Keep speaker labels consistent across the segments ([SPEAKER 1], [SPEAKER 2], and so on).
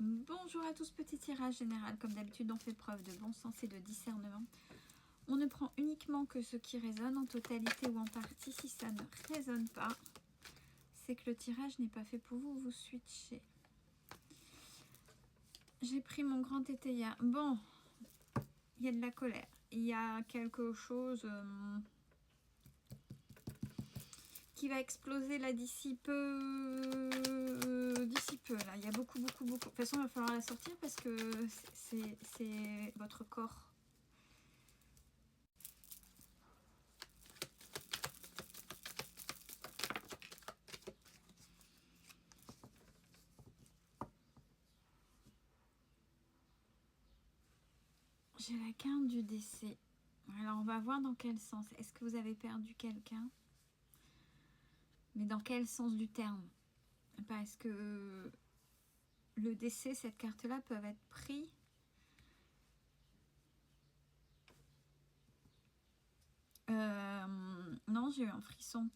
[SPEAKER 1] Bonjour à tous, petit tirage général. Comme d'habitude, on fait preuve de bon sens et de discernement. On ne prend uniquement que ce qui résonne en totalité ou en partie. Si ça ne résonne pas, c'est que le tirage n'est pas fait pour vous. Vous switchez. J'ai pris mon grand tétéia. Bon, il y a de la colère. Il y a quelque chose qui va exploser là d'ici peu. D'ici peu, là. Il y a beaucoup. De toute façon, il va falloir la sortir parce que c'est votre corps. J'ai la carte du décès. Alors, on va voir dans quel sens. Est-ce que vous avez perdu quelqu'un? Mais dans quel sens du terme? Parce que le décès, cette carte-là, peuvent être pris. Non, j'ai eu un frisson.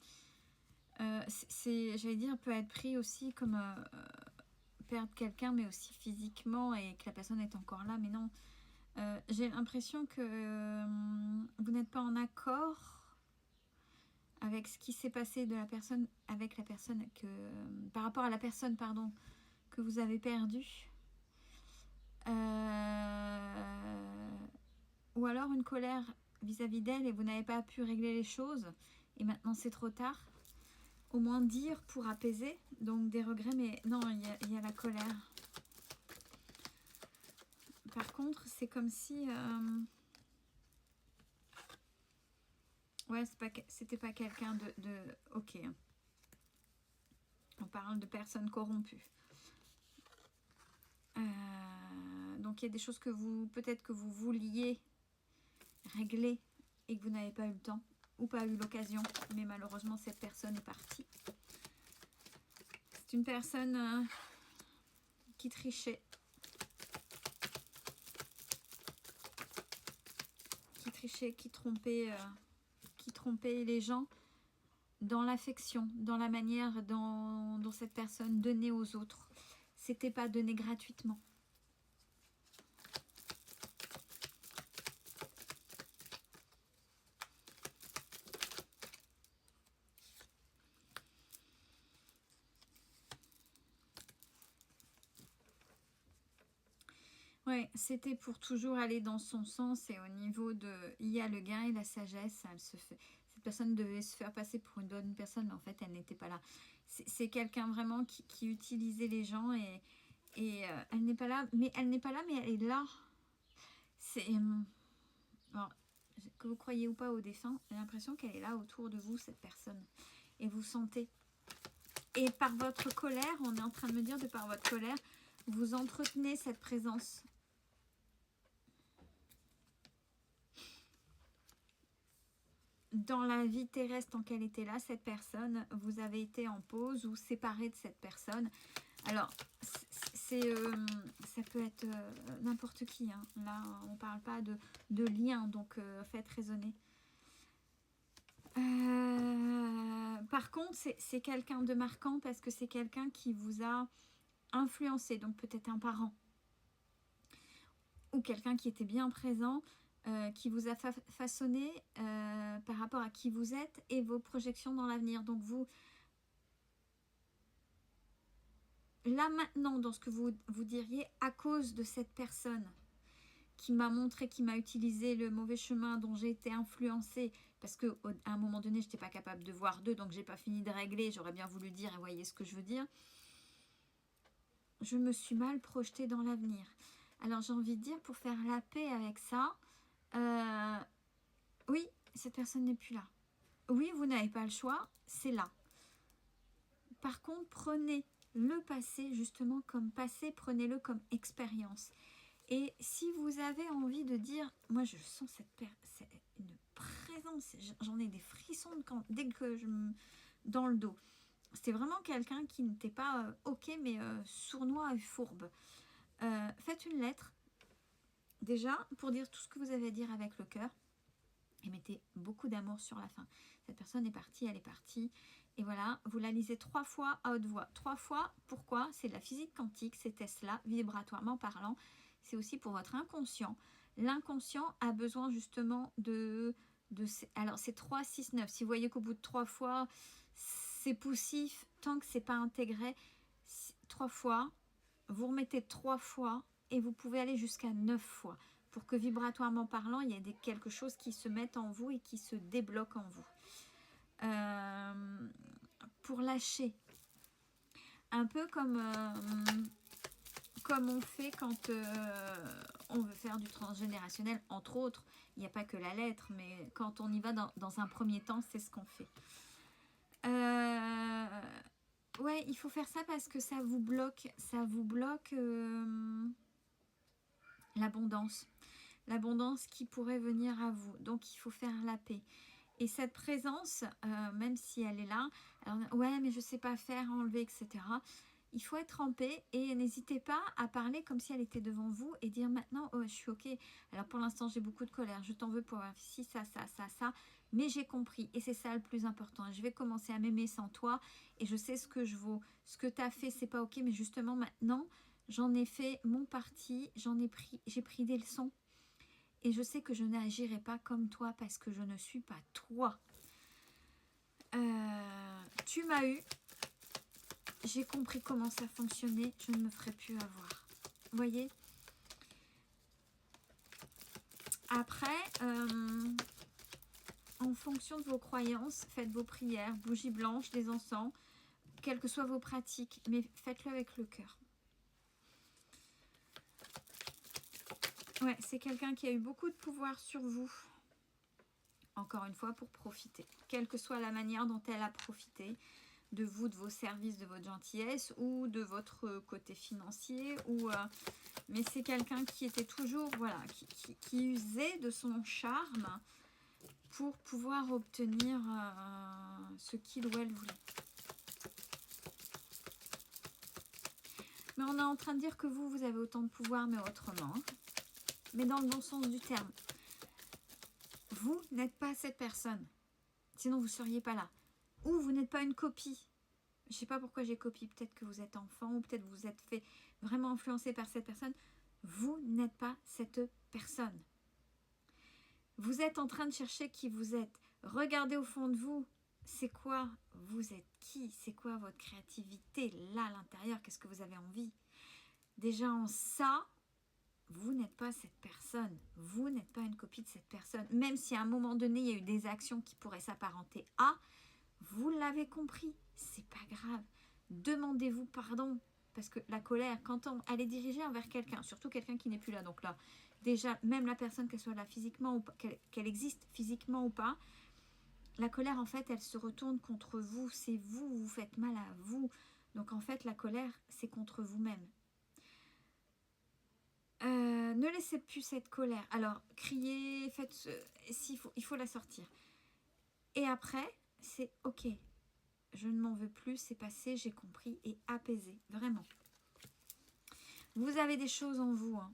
[SPEAKER 1] J'allais dire, peut être pris aussi comme perdre quelqu'un, mais aussi physiquement, et que la personne est encore là. Mais non, j'ai l'impression que vous n'êtes pas en accord avec ce qui s'est passé de la personne, avec la personne que, par rapport à la personne, pardon, que vous avez perdue. Ou alors une colère vis-à-vis d'elle et vous n'avez pas pu régler les choses et maintenant c'est trop tard. Au moins dire pour apaiser, donc des regrets, mais non, il y a la colère. Par contre, c'est comme si... ouais, c'était pas quelqu'un de... Ok. On parle de personnes corrompues. Donc il y a des choses que vous... Peut-être que vous vouliez régler et que vous n'avez pas eu le temps ou pas eu l'occasion. Mais malheureusement, cette personne est partie. C'est une personne qui trichait. Qui trompait les gens dans l'affection, dans la manière dont cette personne donnait aux autres. C'était pas donné gratuitement. Ouais, c'était pour toujours aller dans son sens et au niveau de... Il y a le gain et la sagesse, elle se fait... Cette personne devait se faire passer pour une bonne personne, mais en fait, elle n'était pas là. C'est quelqu'un vraiment qui utilisait les gens et elle n'est pas là, mais elle n'est pas là, mais elle est là. C'est... Alors, que vous croyez ou pas au défunt, j'ai l'impression qu'elle est là autour de vous, cette personne. Et vous sentez. Et par votre colère, on est en train de me dire de par votre colère, vous entretenez cette présence. Dans la vie terrestre, tant qu'elle était là, cette personne, vous avez été en pause ou séparé de cette personne. Alors, ça peut être n'importe qui. Hein. Là, on ne parle pas de lien, donc faites raisonner. Par contre, c'est quelqu'un de marquant parce que c'est quelqu'un qui vous a influencé, donc peut-être un parent ou quelqu'un qui était bien présent, qui vous a façonné par rapport à qui vous êtes et vos projections dans l'avenir. Donc vous, là maintenant, dans ce que vous diriez, à cause de cette personne qui m'a montré, qui m'a utilisé le mauvais chemin, dont j'ai été influencée, parce qu'à un moment donné, je n'étais pas capable de voir deux, donc j'ai pas fini de régler, j'aurais bien voulu dire, et vous voyez ce que je veux dire. Je me suis mal projetée dans l'avenir. Alors j'ai envie de dire, pour faire la paix avec ça, oui, cette personne n'est plus là. Oui, vous n'avez pas le choix, c'est là. Par contre, prenez le passé justement comme passé, prenez-le comme expérience. Et si vous avez envie de dire, moi je sens c'est une présence, j'en ai des frissons dès que dans le dos. C'était vraiment quelqu'un qui n'était pas ok, mais sournois et fourbe. Faites une lettre, déjà, pour dire tout ce que vous avez à dire avec le cœur. Et mettez beaucoup d'amour sur la fin. Cette personne est partie, elle est partie. Et voilà, vous la lisez 3 fois à haute voix. 3 fois, pourquoi? C'est de la physique quantique, ces tests-là, vibratoirement parlant. C'est aussi pour votre inconscient. L'inconscient a besoin justement alors c'est 3, 6, 9. Si vous voyez qu'au bout de 3 fois, c'est poussif, tant que c'est pas intégré, 3 fois, vous remettez 3 fois et vous pouvez aller jusqu'à 9 fois pour que vibratoirement parlant, il y ait quelque chose qui se mette en vous et qui se débloque en vous. Pour lâcher, un peu comme on fait quand on veut faire du transgénérationnel, entre autres. Il n'y a pas que la lettre, mais quand on y va dans un premier temps, c'est ce qu'on fait. Ouais, il faut faire ça parce que ça vous bloque l'abondance. L'abondance qui pourrait venir à vous. Donc, il faut faire la paix. Et cette présence, même si elle est là, alors, ouais, mais je ne sais pas faire, enlever, etc. Il faut être en paix et n'hésitez pas à parler comme si elle était devant vous et dire maintenant, oh, je suis ok. Alors pour l'instant, j'ai beaucoup de colère, je t'en veux pour avoir ci, ça, mais j'ai compris et c'est ça le plus important. Je vais commencer à m'aimer sans toi et je sais ce que je vaux. Ce que tu as fait, c'est pas ok, mais justement maintenant, j'en ai fait mon parti, j'ai pris des leçons. Et je sais que je n'agirai pas comme toi parce que je ne suis pas toi. Tu m'as eu. J'ai compris comment ça fonctionnait. Je ne me ferai plus avoir. Vous voyez? Après, en fonction de vos croyances, faites vos prières, bougies blanches, des encens, quelles que soient vos pratiques. Mais faites-le avec le cœur. Ouais, c'est quelqu'un qui a eu beaucoup de pouvoir sur vous. Encore une fois, pour profiter. Quelle que soit la manière dont elle a profité de vous, de vos services, de votre gentillesse ou de votre côté financier. Mais c'est quelqu'un qui était toujours, voilà, qui usait de son charme pour pouvoir obtenir ce qu'il ou elle voulait. Mais on est en train de dire que vous avez autant de pouvoir, mais autrement. Mais dans le bon sens du terme. Vous n'êtes pas cette personne. Sinon, vous ne seriez pas là. Ou vous n'êtes pas une copie. Je ne sais pas pourquoi j'ai copié. Peut-être que vous êtes enfant ou peut-être que vous êtes fait vraiment influencer par cette personne. Vous n'êtes pas cette personne. Vous êtes en train de chercher qui vous êtes. Regardez au fond de vous. C'est quoi? Vous êtes qui? C'est quoi votre créativité là à l'intérieur? Qu'est-ce que vous avez envie? Déjà en ça, vous n'êtes pas cette personne. Vous n'êtes pas une copie de cette personne. Même si à un moment donné, il y a eu des actions qui pourraient s'apparenter à, vous l'avez compris. C'est pas grave. Demandez-vous pardon. Parce que la colère, quand elle est dirigée envers quelqu'un, surtout quelqu'un qui n'est plus là, donc là, déjà, même la personne, qu'elle soit là physiquement ou qu'elle existe physiquement ou pas, la colère, en fait, elle se retourne contre vous. C'est vous, vous faites mal à vous. Donc, en fait, la colère, c'est contre vous-même. Ne laissez plus cette colère. Alors, criez, faites... il faut la sortir. Et après, c'est ok. Je ne m'en veux plus, c'est passé, j'ai compris et apaisé. Vraiment. Vous avez des choses en vous. Hein.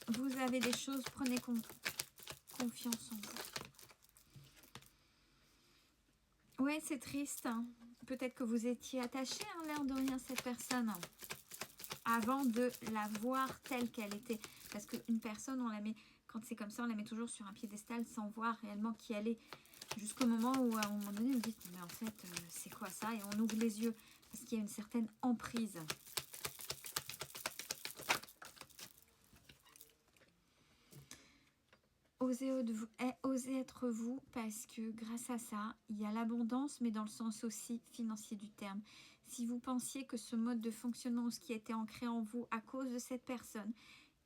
[SPEAKER 1] Vous avez des choses, prenez confiance en vous. Ouais, c'est triste. Hein. Peut-être que vous étiez attaché, hein, l'air de rien, cette personne. Hein, avant de la voir telle qu'elle était. Parce qu'une personne, on la met, quand c'est comme ça, on la met toujours sur un piédestal sans voir réellement qui elle est. Jusqu'au moment où, à un moment donné, vous dites, mais en fait, c'est quoi ça? Et on ouvre les yeux, parce qu'il y a une certaine emprise. Osez être vous, parce que grâce à ça, il y a l'abondance, mais dans le sens aussi financier du terme. Si vous pensiez que ce mode de fonctionnement ou ce qui était ancré en vous à cause de cette personne,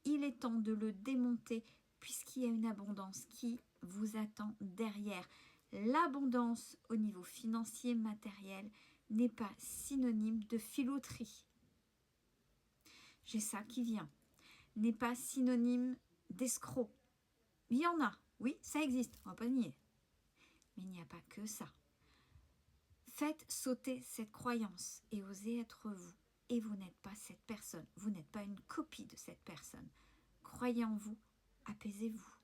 [SPEAKER 1] il est temps de le démonter, puisqu'il y a une abondance qui vous attend derrière. L'abondance au niveau financier, matériel, n'est pas synonyme de filouterie. J'ai ça qui vient. N'est pas synonyme d'escroc. Il y en a, oui, ça existe, on ne va pas nier. Mais il n'y a pas que ça. Faites sauter cette croyance et osez être vous. Et vous n'êtes pas cette personne. Vous n'êtes pas une copie de cette personne. Croyez en vous, apaisez-vous.